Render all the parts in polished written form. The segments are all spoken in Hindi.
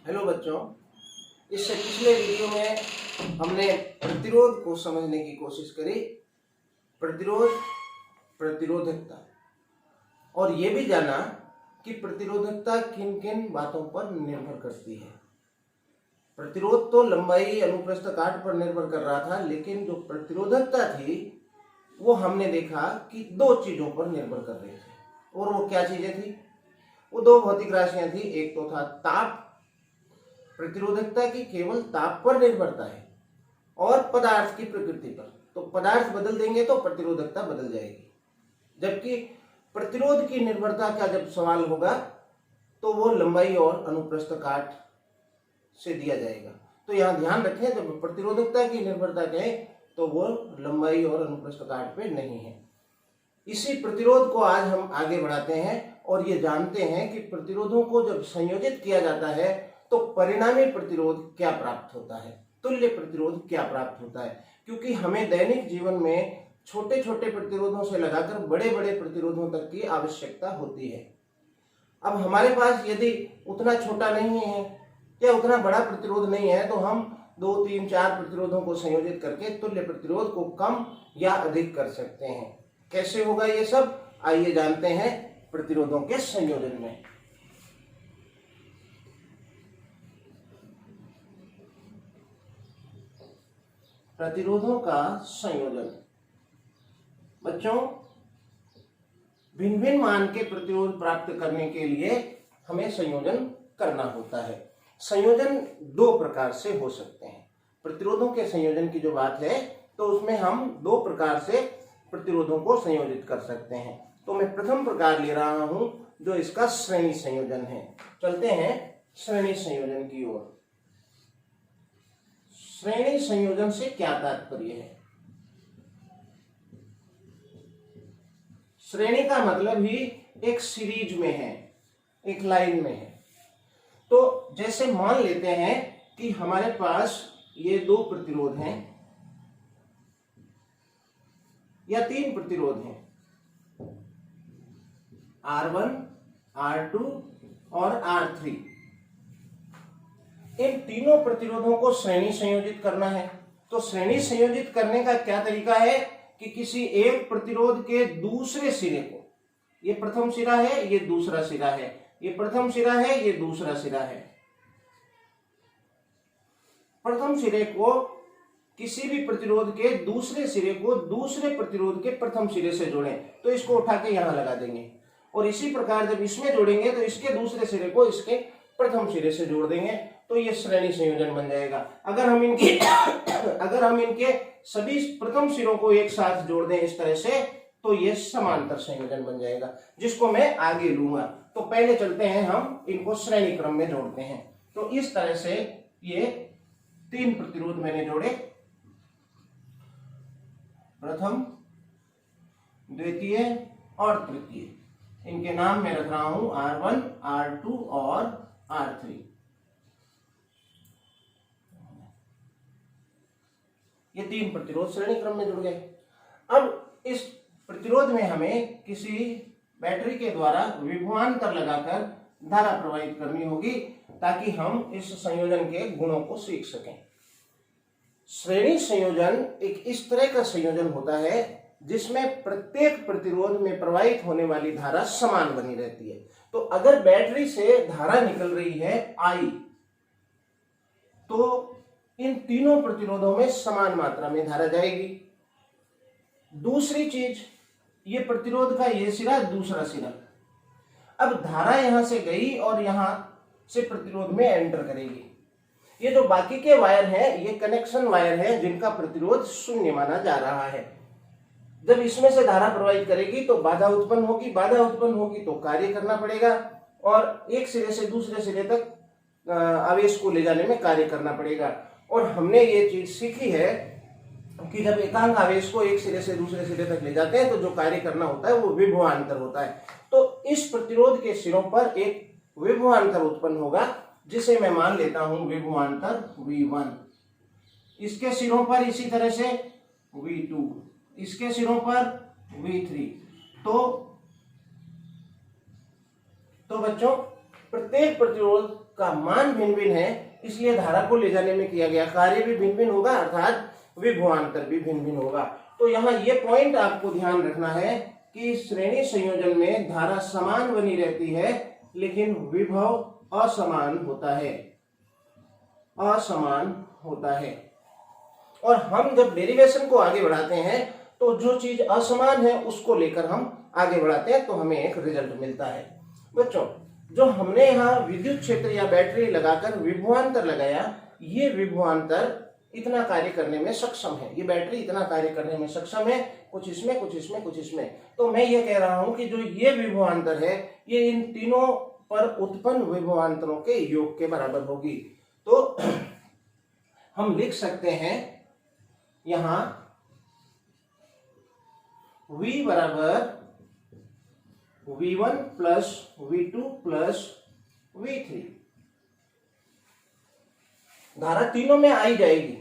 हेलो बच्चों, इससे पिछले वीडियो में हमने प्रतिरोध को समझने की कोशिश करी। प्रतिरोध, प्रतिरोधकता, और ये भी जाना कि प्रतिरोधकता किन किन बातों पर निर्भर करती है। प्रतिरोध तो लंबाई अनुप्रस्थ काट पर निर्भर कर रहा था, लेकिन जो प्रतिरोधकता थी वो हमने देखा कि दो चीजों पर निर्भर कर रही थी। और वो क्या चीजें थी? वो दो भौतिक राशियां थी। एक तो था ताप, प्रतिरोधकता की केवल ताप पर निर्भरता है, और पदार्थ की प्रकृति पर। तो पदार्थ बदल देंगे तो प्रतिरोधकता बदल जाएगी। जबकि प्रतिरोध की निर्भरता का जब सवाल होगा तो वो लंबाई और अनुप्रस्थ काट से दिया जाएगा। तो यहां ध्यान रखें, जब प्रतिरोधकता की निर्भरता कहें तो वो लंबाई और अनुप्रस्थ काट पे नहीं है। इसी प्रतिरोध को आज हम आगे बढ़ाते हैं और ये जानते हैं कि प्रतिरोधों को जब संयोजित किया जाता है तो परिणामी प्रतिरोध क्या प्राप्त होता है, तुल्य प्रतिरोध क्या प्राप्त होता है। क्योंकि हमें दैनिक जीवन में छोटे छोटे प्रतिरोधों से लगाकर बड़े बड़े प्रतिरोधों तक की आवश्यकता होती है। अब हमारे पास यदि उतना छोटा नहीं है या उतना बड़ा प्रतिरोध नहीं है तो हम 2, 3, 4 प्रतिरोधों को संयोजित करके तुल्य प्रतिरोध को कम या अधिक कर सकते हैं। कैसे होगा ये सब, आइए जानते हैं प्रतिरोधों के संयोजन में। प्रतिरोधों का संयोजन। बच्चों, भिन्न भिन्न मान के प्रतिरोध प्राप्त करने के लिए हमें संयोजन करना होता है। संयोजन दो प्रकार से हो सकते हैं। प्रतिरोधों के संयोजन की जो बात है तो उसमें हम दो प्रकार से प्रतिरोधों को संयोजित कर सकते हैं। तो मैं प्रथम प्रकार ले रहा हूं जो इसका श्रेणी संयोजन है। चलते हैं श्रेणी संयोजन की ओर। श्रेणी संयोजन से क्या तात्पर्य है? श्रेणी का मतलब ही एक सीरीज में है, एक लाइन में है। तो जैसे मान लेते हैं कि हमारे पास ये दो प्रतिरोध हैं या तीन प्रतिरोध हैं, R1, R2 और R3। इन तीनों प्रतिरोधों को श्रेणी संयोजित करना है। तो श्रेणी संयोजित करने का क्या तरीका है कि किसी एक प्रतिरोध के दूसरे सिरे को, ये प्रथम सिरा है, ये दूसरा सिरा है, ये प्रथम सिरा है, ये दूसरा सिरा है, प्रथम सिरे को किसी भी प्रतिरोध के दूसरे सिरे को दूसरे प्रतिरोध के प्रथम सिरे से जोड़ें तो इसको उठा के यहां लगा देंगे, और इसी प्रकार जब इसमें जोड़ेंगे तो इसके दूसरे सिरे को इसके प्रथम सिरे से जोड़ देंगे, तो ये श्रेणी संयोजन बन जाएगा। अगर हम इनके सभी प्रथम सिरों को एक साथ जोड़ दें इस तरह से तो ये समांतर संयोजन बन जाएगा, जिसको मैं आगे लूंगा। तो पहले चलते हैं, हम इनको श्रेणी क्रम में जोड़ते हैं। तो इस तरह से ये तीन प्रतिरोध मैंने जोड़े, प्रथम, द्वितीय और तृतीय। इनके नाम मैं रख रहा हूं R1, R2 और R3। ये तीन प्रतिरोध श्रेणी क्रम में जुड़ गए। अब इस प्रतिरोध में हमें किसी बैटरी के द्वारा विभवांतर लगाकर धारा प्रवाहित करनी होगी ताकि हम इस संयोजन के गुणों को सीख सकें। श्रेणी संयोजन एक इस तरह का संयोजन होता है जिसमें प्रत्येक प्रतिरोध में प्रवाहित होने वाली धारा समान बनी रहती है। तो अगर बैटरी से धारा निकल रही है I, तो इन तीनों प्रतिरोधों में समान मात्रा में धारा जाएगी। दूसरी चीज, ये प्रतिरोध का ये सिरा, दूसरा सिरा, अब धारा यहां से गई और यहां से प्रतिरोध में एंटर करेगी। ये जो बाकी के वायर हैं ये कनेक्शन वायर हैं जिनका प्रतिरोध शून्य माना जा रहा है। जब इसमें से धारा प्रवाहित करेगी तो बाधा उत्पन्न होगी, बाधा उत्पन्न होगी तो कार्य करना पड़ेगा, और एक सिरे से दूसरे सिरे तक आवेश को ले जाने में कार्य करना पड़ेगा। और हमने ये चीज सीखी है कि जब एकांक आवेश को एक सिरे से दूसरे सिरे तक ले जाते हैं तो जो कार्य करना होता है वो विभवांतर होता है। तो इस प्रतिरोध के सिरों पर एक विभवांतर उत्पन्न होगा जिसे मैं मान लेता हूं विभवांतर V1। इसके सिरों पर इसी तरह से V2, इसके सिरों पर V3। तो बच्चों, प्रत्येक प्रतिरोध का मान भिन्न भिन्न है, इसलिए धारा को ले जाने में किया गया कार्य भी भिन्न भिन्न होगा, अर्थात विभवांतर भी भिन्न भिन्न होगा। तो यहाँ ये पॉइंट आपको ध्यान रखना है कि श्रेणी संयोजन में धारा समान बनी रहती है, लेकिन विभव असमान होता है, असमान होता है। और हम जब डेरिवेशन को आगे बढ़ाते हैं तो जो चीज असमान है उसको लेकर हम आगे बढ़ाते हैं, तो हमें एक रिजल्ट मिलता है। बच्चों, जो हमने यहाँ विद्युत क्षेत्र या बैटरी लगाकर विभवांतर लगाया, ये विभवांतर इतना कार्य करने में सक्षम है, ये बैटरी इतना कार्य करने में सक्षम है, कुछ इसमें कुछ इसमें कुछ इसमें। तो मैं ये कह रहा हूं कि जो ये विभवांतर है ये इन तीनों पर उत्पन्न विभवांतरों के योग के बराबर होगी। तो हम लिख सकते हैं यहां V बराबर V1 plus V2 plus V3। धारा तीनों में आई जाएगी,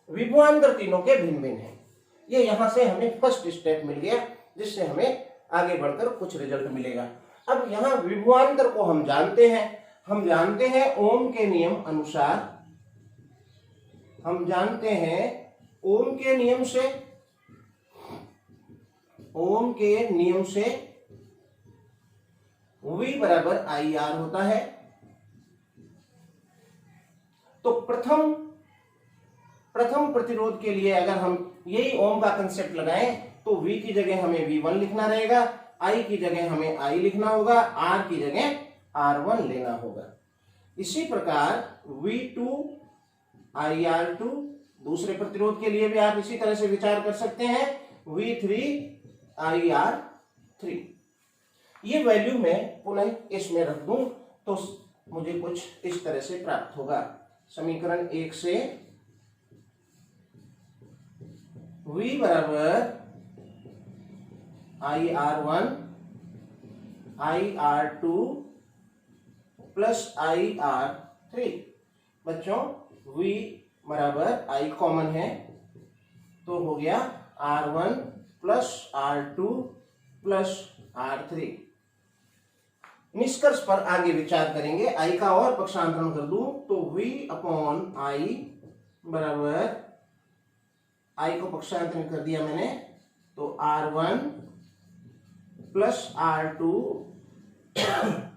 विभवांतर तीनों के भिन्न भिन्न है। ये यहां से हमें फर्स्ट स्टेप मिल गया, जिससे हमें आगे बढ़कर कुछ रिजल्ट मिलेगा। अब यहां विभवांतर को हम जानते हैं ओम के नियम अनुसार, हम जानते हैं ओम के नियम से V बराबर IR होता है। तो प्रथम प्रतिरोध के लिए अगर हम यही ओम का कंसेप्ट लगाएं तो V की जगह हमें V1 लिखना रहेगा, I की जगह हमें I लिखना होगा, R की जगह R1 लेना होगा। इसी प्रकार V2 IR2, दूसरे प्रतिरोध के लिए भी आप इसी तरह से विचार कर सकते हैं, V3 IR3। ये वैल्यू मैं पुनः इसमें रख दूं तो मुझे कुछ इस तरह से प्राप्त होगा। समीकरण 1 से V बराबर IR1 IR2 प्लस IR3। बच्चों, V बराबर I कॉमन है तो हो गया R1 plus R2 plus R3। निष्कर्ष पर आगे विचार करेंगे। I का और पक्षांतरण कर दूं तो V अपॉन I बराबर, I को पक्षांतरण कर दिया मैंने तो R1 plus R2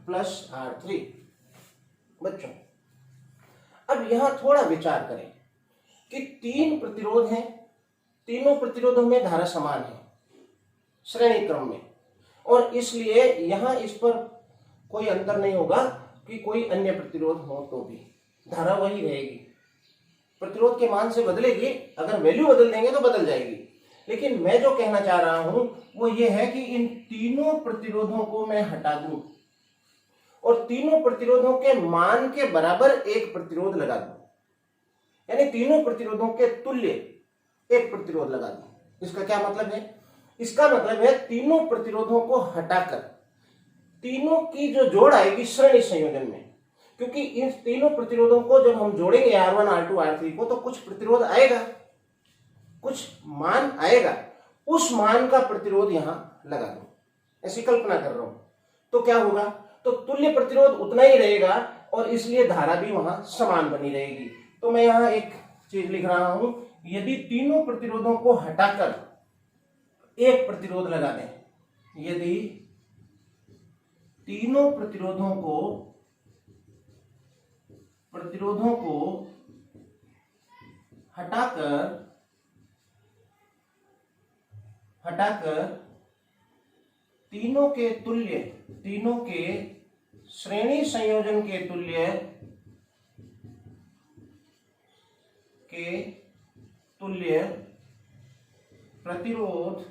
plus R3। बच्चों, अब यहां थोड़ा विचार करें कि तीन प्रतिरोध हैं, तीनों प्रतिरोधों में धारा समान है श्रेणी क्रम में, और इसलिए यहां इस पर कोई अंतर नहीं होगा कि कोई अन्य प्रतिरोध हो तो भी धारा वही रहेगी। प्रतिरोध के मान से बदलेगी, अगर वैल्यू बदल देंगे तो बदल जाएगी। लेकिन मैं जो कहना चाह रहा हूं वो ये है कि इन तीनों प्रतिरोधों को मैं हटा दूं और तीनों प्रतिरोधों के मान के बराबर एक प्रतिरोध लगा दूं, यानी तीनों प्रतिरोधों के तुल्य एक प्रतिरोध लगा दूं। इसका क्या मतलब है? इसका मतलब है तीनों प्रतिरोधों को हटाकर तीनों की जो जोड़ आएगी श्रेणी संयोजन में, क्योंकि इन तीनों प्रतिरोधों को जब हम जोड़ेंगे R1 R2 R3 को तो कुछ प्रतिरोध आएगा, कुछ मान आएगा, उस मान का प्रतिरोध यहां लगा दूं, ऐसी कल्पना कर रहा हूं। तो क्या होगा? तो तुल्य प्रतिरोध उतना ही रहेगा और इसलिए धारा भी वहां समान बनी रहेगी। तो मैं यहां एक चीज लिख रहा हूं, यदि तीनों प्रतिरोधों को हटाकर एक प्रतिरोध लगा दें, यदि तीनों प्रतिरोधों को हटाकर तीनों के तुल्य, तीनों के श्रेणी संयोजन के तुल्य प्रतिरोध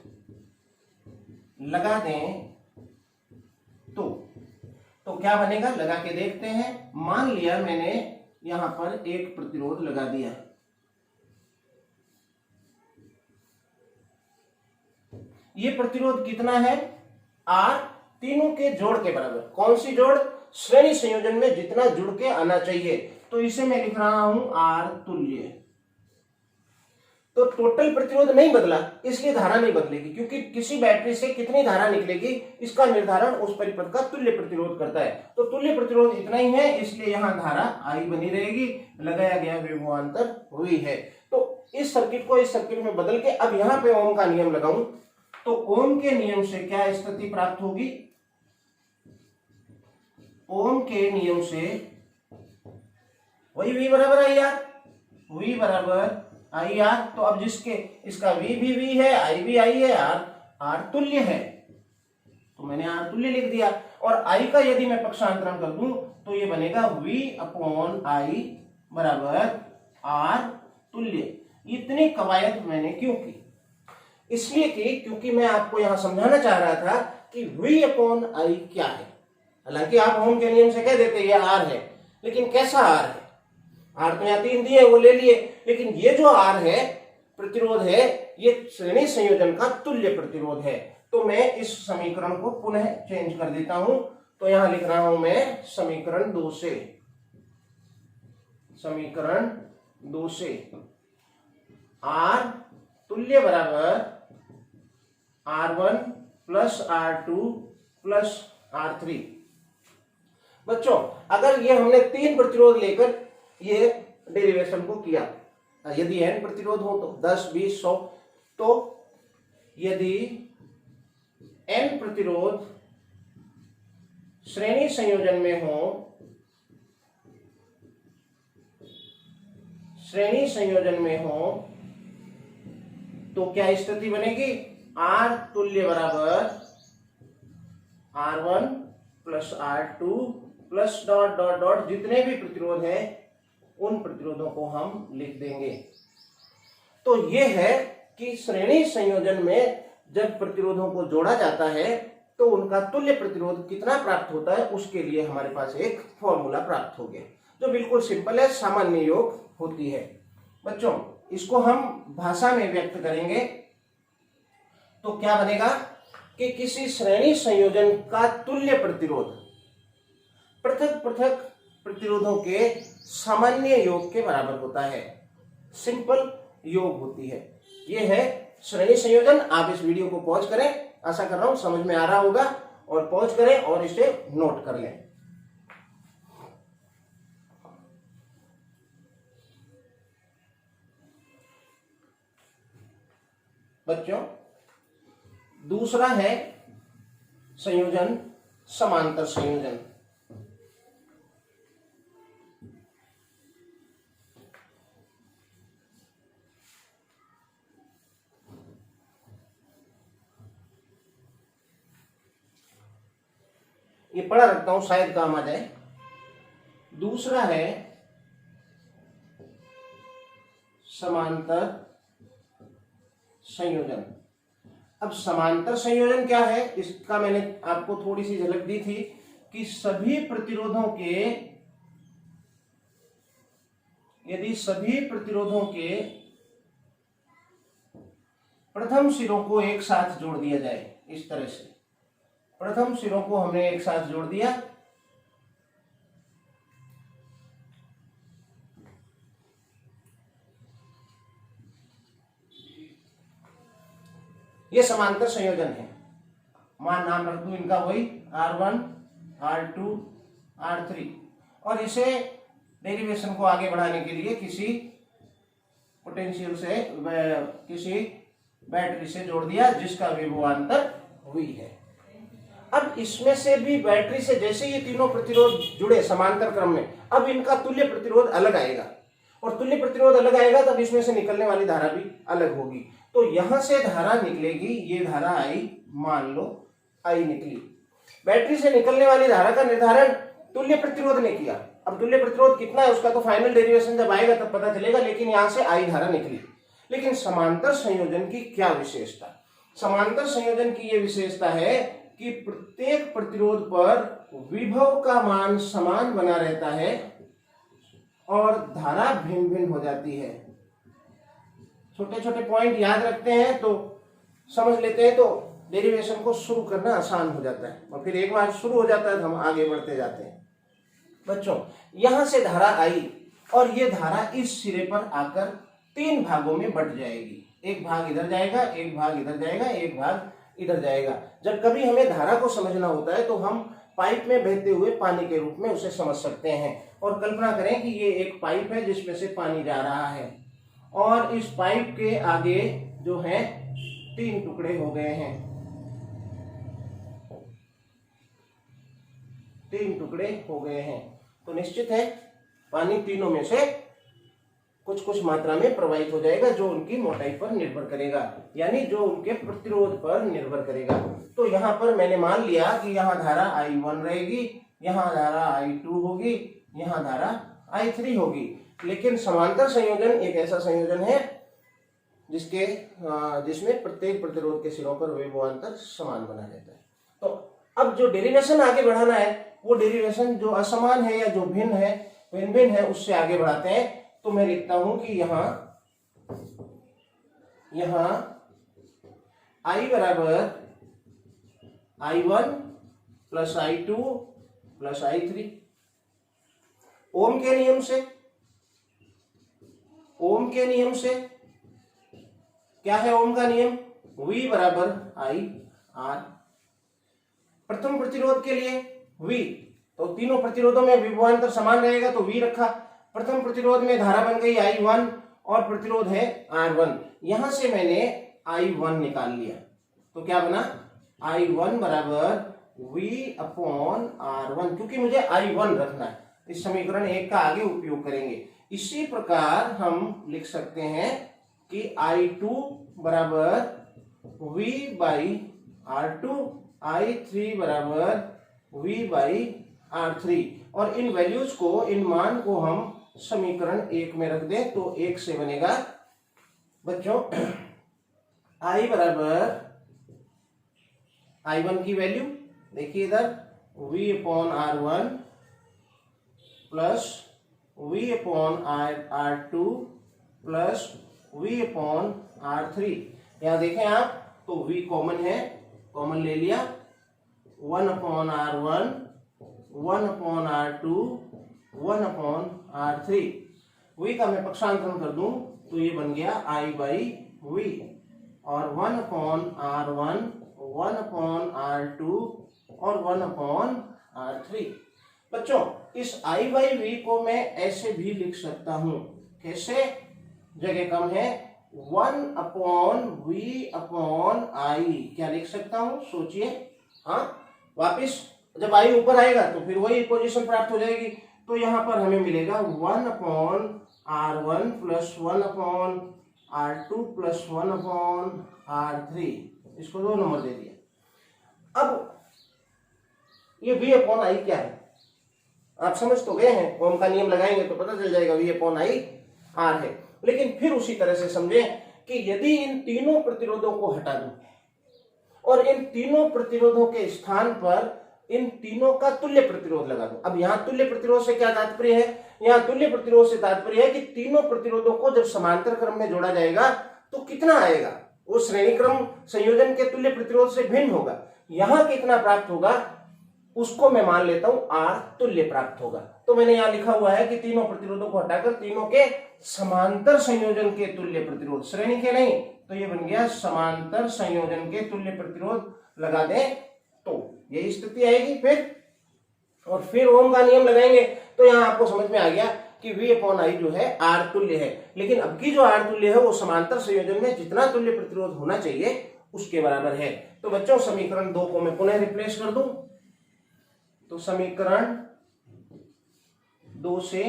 लगा दें तो क्या बनेगा? लगा के देखते हैं। मान लिया मैंने यहां पर एक प्रतिरोध लगा दिया, ये प्रतिरोध कितना है? R, तीनों के जोड़ के बराबर। कौन सी जोड़? श्रेणी संयोजन में जितना जुड़ के आना चाहिए, तो इसे मैं लिख रहा हूं R तुल्य। तो टोटल प्रतिरोध नहीं बदला, इसलिए धारा नहीं बदलेगी, क्योंकि किसी बैटरी से कितनी धारा निकलेगी इसका निर्धारण उस परिपथ का तुल्य प्रतिरोध करता है। तो तुल्य प्रतिरोध इतना ही है, इसलिए यहाँ धारा I बनी रहेगी, लगाया गया विभवांतर V है। तो इस सर्किट को इस सर्किट में बदल के अब यहाँ पे ओम का नियम लगाऊं तो ओम के नियम से क्या स्थिति प्राप्त होगी? ओम के नियम से वही V बराबर IR, V बराबर IR। तो अब जिसके इसका V भी V है, I भी I है, R तुल्य है, तो मैंने R तुल्य लिख दिया। और I का यदि मैं पक्षांतरण कर दूं तो ये बनेगा V अपॉन I बराबर R तुल्य। इतनी कवायद मैंने क्यों की? इसलिए कि क्योंकि मैं आपको यहां समझाना चाह रहा था कि V अपॉन I क्या है। हालांकि आप ओम के नियम से कह देते ये R है, लेकिन कैसा R है? R तो यहाँ 3 दिए वो ले लिए, लेकिन ये जो R है प्रतिरोध है, ये श्रेणी संयोजन का तुल्य प्रतिरोध है। तो मैं इस समीकरण को पुनः चेंज कर देता हूं, तो यहां लिख रहा हूं मैं समीकरण 2 से, समीकरण 2 से R तुल्य बराबर R1 plus R2 plus R3। बच्चों अगर ये हमने 3 प्रतिरोध लेकर ये डेरिवेशन को किया, यदि n प्रतिरोध हो तो 10, 20, 100, तो यदि n प्रतिरोध श्रेणी संयोजन में हो, श्रेणी संयोजन में हो तो क्या स्थिति बनेगी? R तुल्य बराबर R1 plus R2 plus dot dot dot जितने भी प्रतिरोध है उन प्रतिरोधों को हम लिख देंगे। तो यह है कि श्रेणी संयोजन में जब प्रतिरोधों को जोड़ा जाता है तो उनका तुल्य प्रतिरोध कितना प्राप्त होता है, उसके लिए हमारे पास एक फॉर्मूला प्राप्त हो गया जो बिल्कुल सिंपल है, सामान्य योग होती है। बच्चों इसको हम भाषा में व्यक्त करेंगे तो क्या बनेगा कि किसी श्रेणी संयोजन का तुल्य प्रतिरोध पृथक पृथक प्रतिरोधों के सामान्य योग के बराबर होता है, सिंपल योग होती है। यह है श्रेणी संयोजन। आप इस वीडियो को पॉज करें, आशा कर रहा हूं समझ में आ रहा होगा, और पॉज करें और इसे नोट कर लें। बच्चों दूसरा है संयोजन समांतर संयोजन। ये पढ़ा रखता हूं शायद काम आ जाए। दूसरा है समांतर संयोजन। अब समांतर संयोजन क्या है, इसका मैंने आपको थोड़ी सी झलक दी थी कि सभी प्रतिरोधों के, यदि सभी प्रतिरोधों के प्रथम सिरों को एक साथ जोड़ दिया जाए, इस तरह से प्रथम सिरों को हमने एक साथ जोड़ दिया, ये समांतर संयोजन है। मान नाम रख दूं इनका वही R1, R2, R3, और इसे डेरिवेशन को आगे बढ़ाने के लिए किसी पोटेंशियल से, किसी बैटरी से जोड़ दिया जिसका विभवांतर V है। अब इसमें से भी बैटरी से जैसे ये तीनों प्रतिरोध जुड़े समांतर क्रम में, अब इनका तुल्य प्रतिरोध अलग आएगा, और तुल्य प्रतिरोध अलग आएगा तब इसमें से निकलने वाली धारा भी अलग होगी। तो यहां से धारा निकलेगी, ये धारा आई, मान लो आई निकली। बैटरी से निकलने वाली धारा का निर्धारण तुल्य प्रतिरोध ने किया। अब तुल्य प्रतिरोध कितना है उसका तो फाइनल डेरिवेशन जब आएगा तब पता चलेगा, लेकिन यहां से आई धारा निकली। लेकिन समांतर संयोजन की क्या विशेषता? समांतर संयोजन की यह विशेषता है कि प्रत्येक प्रतिरोध पर विभव का मान समान बना रहता है और धारा भिन्न भिन्न हो जाती है। छोटे छोटे पॉइंट याद रखते हैं तो समझ लेते हैं, तो डेरिवेशन को शुरू करना आसान हो जाता है, और फिर एक बार शुरू हो जाता है तो हम आगे बढ़ते जाते हैं। बच्चों यहां से धारा आई और ये धारा इस सिरे पर आकर 3 भागों में बट जाएगी। एक भाग इधर जाएगा, एक भाग इधर जाएगा, एक भाग इधर जाएगा। जब कभी हमें धारा को समझना होता है तो हम पाइप में बहते हुए पानी के रूप में उसे समझ सकते हैं। और कल्पना करें कि ये एक पाइप है जिसमें से पानी जा रहा है और इस पाइप के आगे जो है 3 टुकड़े हो गए हैं, 3 टुकड़े हो गए हैं। तो निश्चित है पानी तीनों में से कुछ कुछ मात्रा में प्रवाहित हो जाएगा, जो उनकी मोटाई पर निर्भर करेगा, यानी जो उनके प्रतिरोध पर निर्भर करेगा। तो यहाँ पर मैंने मान लिया कि यहाँ धारा I1 रहेगी, यहाँ धारा I2 होगी, यहाँ धारा I3 होगी। लेकिन समांतर संयोजन एक ऐसा संयोजन है जिसमें प्रत्येक प्रतिरोध के सिरों पर विभवांतर समान बना रहता है। तो अब जो डेरिवेशन आगे बढ़ाना है वो डेरिवेशन जो असमान है या जो भिन्न है उससे आगे बढ़ाते हैं। तो मैं लिखता हूं कि यहाँ I बराबर I1 plus I2 plus I3। ओम के नियम से क्या है ओम का नियम? V बराबर I R। प्रथम प्रतिरोध के लिए V, तो तीनों प्रतिरोधों में विभवांतर समान रहेगा तो V रखा। प्रथम प्रतिरोध में धारा बन गई I1 और प्रतिरोध है R1। यहां से मैंने I1 निकाल लिया तो क्या बना? I1 बराबर V अपॉन R1, क्योंकि मुझे I1 रखना है। इस समीकरण 1 का आगे उपयोग करेंगे। इसी प्रकार हम लिख सकते हैं कि I2 बराबर V बाई R2, I3 बराबर V बाई R3। और इन वैल्यूज को, इन मान को हम समीकरण 1 में रख दें तो 1 से बनेगा बच्चों I बराबर I1 की वैल्यू देखिए इधर V upon R1 plus V upon R2 plus V upon R3। यहाँ देखें आप तो V कॉमन है, कॉमन ले लिया। 1 upon R1, 1 upon R2, 1 upon R3। V का मैं पक्षांतरण कर दूं तो ये बन गया I बाई V, और 1 अपॉन R1, 1 अपॉन R2 और 1 अपॉन R3। बच्चों इस I बाई V को मैं ऐसे भी लिख सकता हूं, कैसे? जगह कम है, 1 अपॉन V अपॉन I। क्या लिख सकता हूं? सोचिए। हाँ, वापिस जब I ऊपर आएगा तो फिर वही पोजीशन प्राप्त हो जाएगी। तो यहाँ पर हमें मिलेगा 1 upon R1 plus 1 upon R2 plus 1 upon R3। इसको 2 नंबर दे दिया। अब ये V अपॉन I क्या है आप समझ तो गए हैं। ओम का नियम लगाएंगे तो पता चल जाएगा V अपॉन I R है। लेकिन फिर उसी तरह से समझें कि यदि इन तीनों प्रतिरोधों को हटा दूं और इन तीनों प्रतिरोधों के स्थान पर इन तीनों का तुल्य प्रतिरोध लगा दूं। अब यहाँ तुल्य प्रतिरोध से क्या तात्पर्य है? यहाँ तुल्य प्रतिरोध से तात्पर्य है कि तीनों प्रतिरोधों को जब समांतर क्रम में जोड़ा जाएगा तो कितना आएगा? वो श्रेणी क्रम संयोजन के तुल्य प्रतिरोध से भिन्न होगा। यहाँ कितना प्राप्त होगा उसको मैं मान लेता हूं R तुल्य प्राप्त होगा। तो मैंने यहाँ लिखा हुआ है कि तीनों प्रतिरोधों को हटाकर तीनों के समांतर संयोजन के तुल्य प्रतिरोध, श्रेणी के नहीं, तो ये बन गया समांतर संयोजन के तुल्य प्रतिरोध लगा दें तो यही स्थिति आएगी। फिर ओम का नियम लगाएंगे तो यहाँ आपको समझ में आ गया कि V अपॉन I जो है R तुल्य है। लेकिन अब की जो R तुल्य है वो समांतर संयोजन में जितना तुल्य प्रतिरोध होना चाहिए उसके बराबर है। तो बच्चों समीकरण 2 को मैं पुनः रिप्लेस कर दूं तो समीकरण 2 से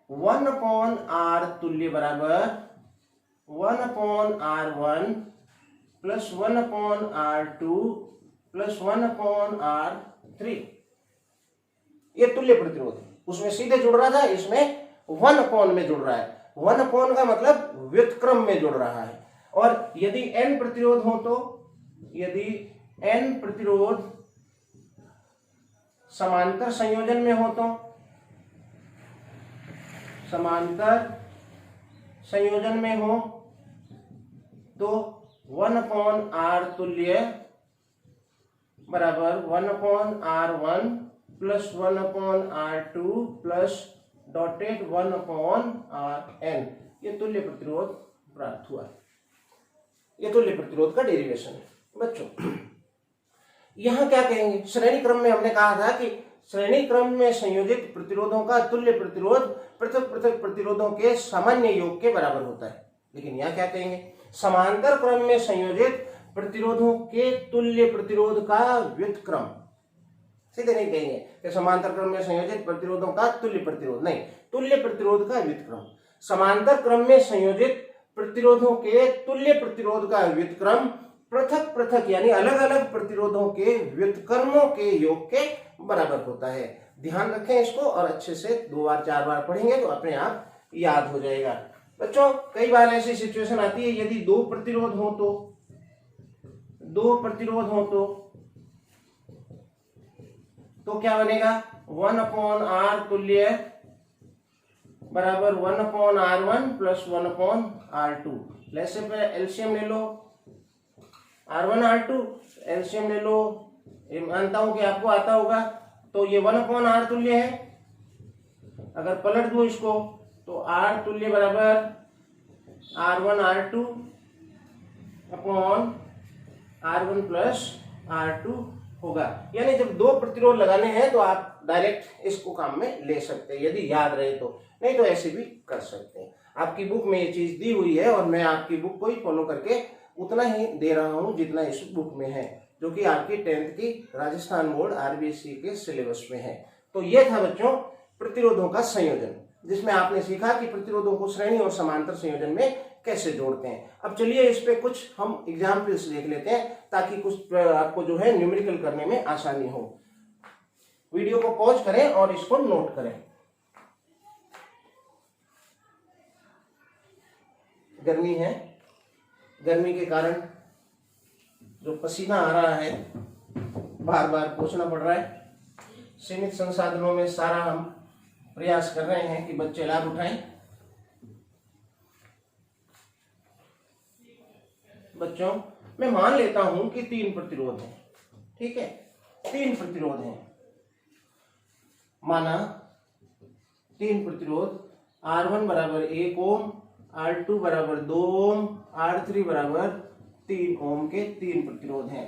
1 अपॉन R तुल्य बराबर 1 upon R1 plus 1 upon R2 plus 1 upon R3। ये तुल्य प्रतिरोध है, उसमें सीधे जुड़ रहा था, इसमें 1 अपॉन में जुड़ रहा है। 1 अपॉन का मतलब व्युत्क्रम में जुड़ रहा है। और यदि n प्रतिरोध हो तो, यदि n प्रतिरोध समांतर संयोजन में हो तो, समांतर संयोजन में हो तो 1 अपॉन R तुल्य बराबर 1 upon R1 plus 1 upon R2 plus dotted 1/RN, ये तुल्य प्रतिरोध प्राप्त हुआ। ये तुल्य प्रतिरोध का डेरिवेशन है बच्चों। यहां क्या कहेंगे, श्रेणी क्रम में हमने कहा था कि श्रेणी क्रम में संयोजित प्रतिरोधों का तुल्य प्रतिरोध पृथक पृथक प्रतिरोधों के सामान्य योग के बराबर होता है। लेकिन यहाँ क्या कहेंगे, समांतर क्रम में संयोजित प्रतिरोधों के तुल्य प्रतिरोध का व्युत्क्रम। सीधे नहीं कहेंगे कि समांतर क्रम में संयोजित प्रतिरोधों का तुल्य प्रतिरोध, नहीं, तुल्य प्रतिरोध का व्युत्क्रम। समांतर क्रम में संयोजित प्रतिरोधों के तुल्य प्रतिरोध का व्युत्क्रम पृथक पृथक यानी अलग अलग प्रतिरोधों के व्युत्क्रमों के योग के बराबर होता है। ध्यान रखें इसको, और अच्छे से 2 बार 4 बार पढ़ेंगे तो अपने आप याद हो जाएगा। बच्चों कई बार ऐसी सिचुएशन आती है, यदि 2 प्रतिरोध हो तो 2 प्रतिरोध हो तो क्या बनेगा, 1/R तुल्य बराबर 1/R1 प्लस 1/R2। ऐसे पे एलसीएम ले लो, R1 R2 एलसीएम ले लो, मानता हूं कि आपको आता होगा। तो ये 1/R तुल्य है, अगर पलट दो इसको तो R तुल्य बराबर R1 R2 upon R1 plus R2 होगा। यानी जब 2 प्रतिरोध लगाने हैं तो आप डायरेक्ट इसको काम में ले सकते हैं यदि याद रहे तो, नहीं तो ऐसे भी कर सकते हैं। आपकी बुक में ये चीज दी हुई है और मैं आपकी बुक को ही फॉलो करके उतना ही दे रहा हूं जितना इस बुक में है, जो कि आपकी 10th की राजस्थान बोर्ड आरबीएससी के सिलेबस में है। तो यह था बच्चों प्रतिरोधों का संयोजन, जिसमें आपने सीखा कि प्रतिरोधों को श्रेणी और समांतर संयोजन में कैसे जोड़ते हैं। अब चलिए इस पे कुछ हम एग्जाम्पल्स देख लेते हैं ताकि कुछ आपको जो है न्यूमेरिकल करने में आसानी हो। वीडियो को पॉज करें और इसको नोट करें। गर्मी है, गर्मी के कारण जो पसीना आ रहा है बार बार पोंछना पड़ रहा है। सीमित संसाधनों में सारा हम प्रयास कर रहे हैं कि बच्चे लाभ उठाएं। बच्चों मैं मान लेता हूं कि 3 प्रतिरोध हैं, ठीक है, 3 प्रतिरोध हैं। माना 3 प्रतिरोध, R1 बराबर 1 ओम, R2 बराबर 2 ओम, R3 बराबर 3 ओम के 3 प्रतिरोध हैं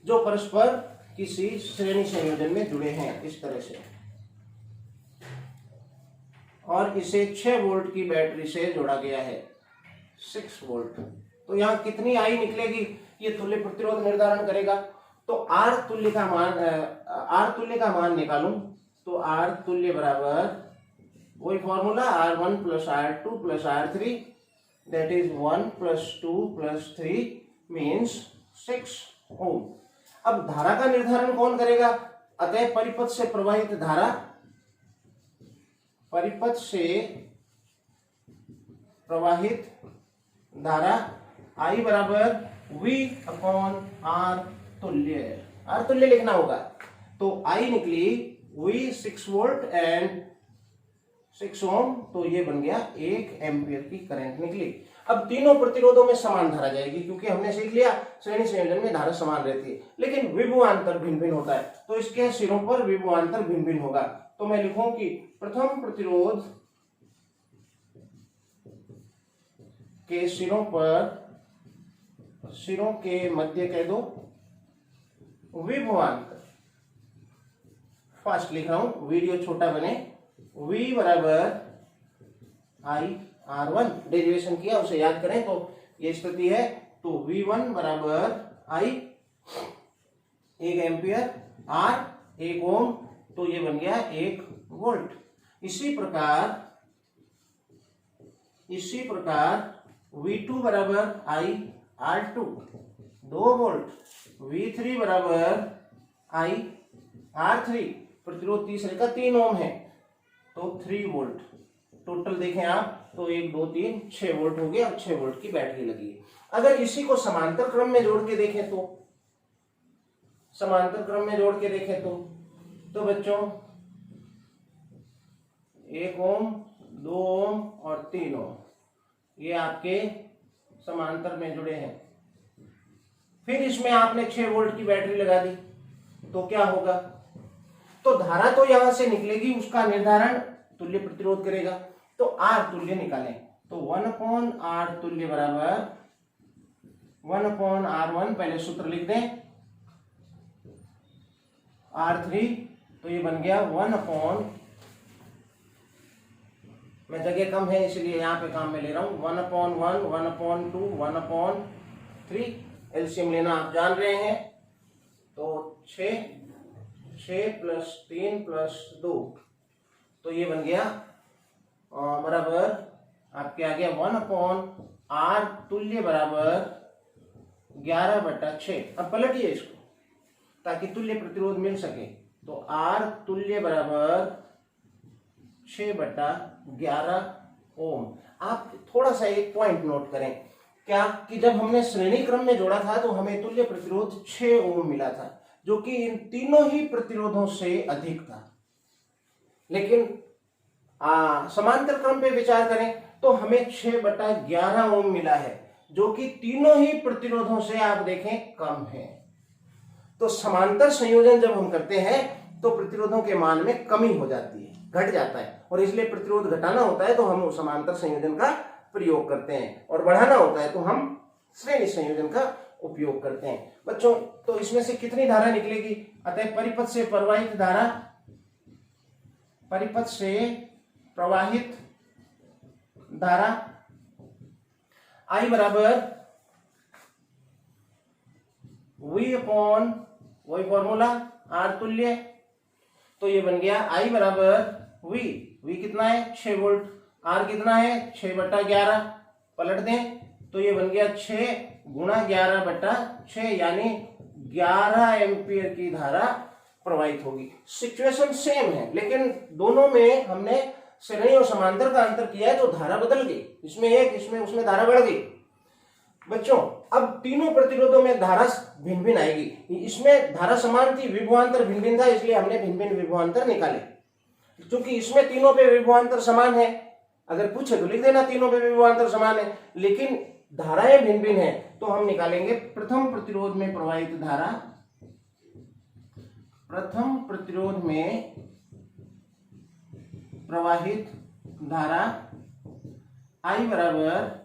जो परस्पर किसी श्रेणी संयोजन में जुड़े हैं इस तरह से, और इसे 6 वोल्ट की बैटरी से जोड़ा गया है, 6 वोल्ट। तो यहाँ कितनी आई निकलेगी, ये तुल्य प्रतिरोध निर्धारण करेगा। तो R तुल्य का मान निकालूं तो R तुल्य बराबर वही formula R1 plus R2 plus R3 that is 1 plus 2 plus 3 means 6 ओम। अब धारा का निर्धारण कौन करेगा, अतः परिपथ से प्रवाहित धारा, परिपथ से प्रवाहित धारा I बराबर V अपॉन R तुल्य, R तुल्य लिखना होगा। तो I निकली V 6 वोल्ट एंड 6 ओम, तो ये बन गया 1 एम्पियर की करंट निकली। अब तीनों प्रतिरोधों में समान धारा जाएगी क्योंकि हमने सीख लिया श्रेणी संयोजन में धारा समान रहती है, लेकिन विभवांतर भिन्न भिन्न होता है, तो इसके सिरों पर विभवांतर भिन्न भिन्न होगा। तो मैं लिखूं कि प्रथम प्रतिरोध के सिरों पर, सिरों के मध्य कह दो विभवांतर, फास्ट लिख रहा हूं वीडियो छोटा बने, V बराबर I R1 डेरिवेशन किया उसे याद करें तो ये स्थिति है। तो V1 बराबर I 1 एम्पियर, R 1 ओम, तो ये बन गया 1 वोल्ट। इसी प्रकार V2 बराबर I R2 2 वोल्ट, V3 बराबर I R3 प्रतिरोध तीसरे का 3 ओम है तो 3 वोल्ट। टोटल देखें आप तो 1 2 3 6 वोल्ट हो गया और 6 वोल्ट की बैटरी लगी है। अगर इसी को समांतर क्रम में जोड़ के देखें तो, समांतर क्रम में जोड़ के देखें तो बच्चों 1 ओम 2 ओम और 3 ओम ये आपके समांतर में जुड़े हैं। फिर इसमें आपने 6 वोल्ट की बैटरी लगा दी तो क्या होगा, तो धारा तो यहां से निकलेगी, उसका निर्धारण तुल्य प्रतिरोध करेगा। तो आर तुल्य निकालें, तो 1/R तुल्य बराबर 1/R1, पहले सूत्र लिख दें, R3, तो ये बन गया 1/, मैं जगह कम है इसलिए यहाँ पे काम में ले रहा हूँ, 1/1, 1/2, 1/3, एलसीएम लेना आप जान रहे हैं, तो 6 + 3 + 2, तो ये बन गया बराबर आपके आ गया 1/R तुल्य बराबर 11/6। अब पलटिए इसको ताकि तुल्य प्रतिरोध मिल सके, तो R तुल्य बराबर 6/11 ओम। आप थोड़ा सा एक पॉइंट नोट करें, क्या कि जब हमने श्रेणी क्रम में जोड़ा था तो हमें तुल्य प्रतिरोध 6 ओम मिला था, जो कि इन तीनों ही प्रतिरोधों से अधिक था। लेकिन समांतर क्रम पे विचार करें तो हमें 6/11 ओम मिला है, जो कि तीनों ही प्रतिरोधों से आप देखें कम है। तो समांतर संयोजन जब हम करते हैं तो प्रतिरोधों के मान में कमी हो जाती है, घट जाता है, और इसलिए प्रतिरोध घटाना होता है तो हम समांतर संयोजन का प्रयोग करते हैं, और बढ़ाना होता है तो हम श्रेणी संयोजन का उपयोग करते हैं। बच्चों, तो इसमें से कितनी धारा निकलेगी? अतः परिपथ से प्रवाहित धारा, परिपथ से प्रवाहित धारा I बराबर V अपॉन वही फॉर्मूला R तुल्य, तो ये बन गया I बराबर V कितना है 6 वोल्ट, R कितना है 6/11, पलट दें तो ये बन गया 6 × 11/6, यानी 11 एम्पियर की धारा प्रवाहित होगी। सिचुएशन सेम है, लेकिन दोनों में हमने श्रेणी और समांतर का अंतर किया है तो धारा बदल गई, इसमें एक, इसमें उसमें धारा बढ़ गई। बच्चों, अब तीनों प्रतिरोधों में धारा भिन्न भिन्न आएगी। इसमें धारा समान थी, विभवांतर भिन्न भिन्न था, इसलिए हमने भिन्न भिन्न विभवांतर निकाले। क्योंकि इसमें तीनों पे विभवांतर समान है, अगर पूछे तो लिख देना तीनों पे विभवांतर समान है, लेकिन धाराएं भिन्न भिन्न है, तो हम निकालेंगे प्रथम प्रतिरोध में प्रवाहित धारा, प्रथम प्रतिरोध में प्रवाहित धारा I बराबर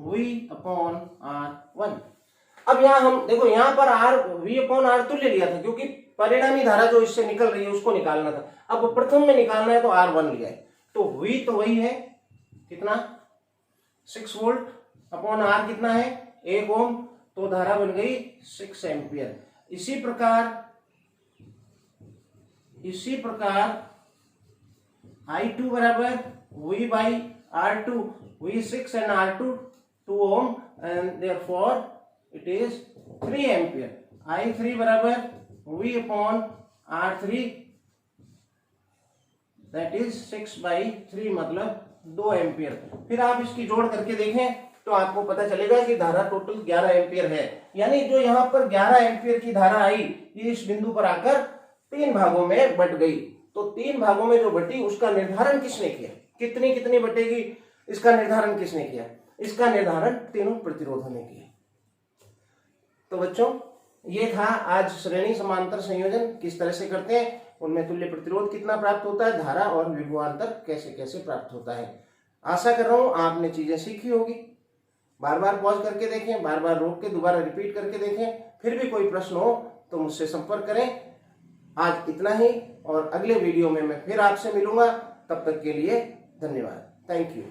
V/R1। अब यहां हम देखो, यहां पर V/R तुल्य लिया था क्योंकि परिणामी धारा जो इससे निकल रही है उसको निकालना था। अब प्रथम में निकालना है तो R1 लिया है, तो V तो वही है, कितना 6 वोल्ट अपॉन R कितना है 1 ओम, तो धारा बन गई 6 एम्पियर। इसी प्रकार I2 बराबर V/R2, V6 and R2 2 ohm, and therefore it is 3 ampere। I3 बराबर V/R3, that is 6/3, मतलब 2 एम्पियर। फिर आप इसकी जोड़ करके देखें तो आपको पता चलेगा कि धारा टोटल 11 एम्पियर है, यानी जो यहाँ पर 11 एम्पियर की धारा आई, ये इस बिंदु पर आकर 3 भागों में बट गई। तो 3 भागों में जो बटी उसका निर्धारण किसने किया, कितनी कितनी बटेगी, इसका निर्धारण किसने किया? इसका निर्धारण तीनों प्रतिरोधों ने किया। तो बच्चों, ये था आज श्रेणी समांतर संयोजन किस तरह से करते हैं, उनमें तुल्य प्रतिरोध कितना प्राप्त होता है, धारा और विभवांतर कैसे कैसे प्राप्त होता है। आशा कर रहा हूं आपने चीजें सीखी होगी। बार बार पॉज करके देखें, बार बार रोक के दोबारा रिपीट करके देखें। फिर भी कोई प्रश्न हो तो मुझसे संपर्क करें। आज इतना ही, और अगले वीडियो में मैं फिर आपसे मिलूंगा। तब तक के लिए धन्यवाद। Thank you.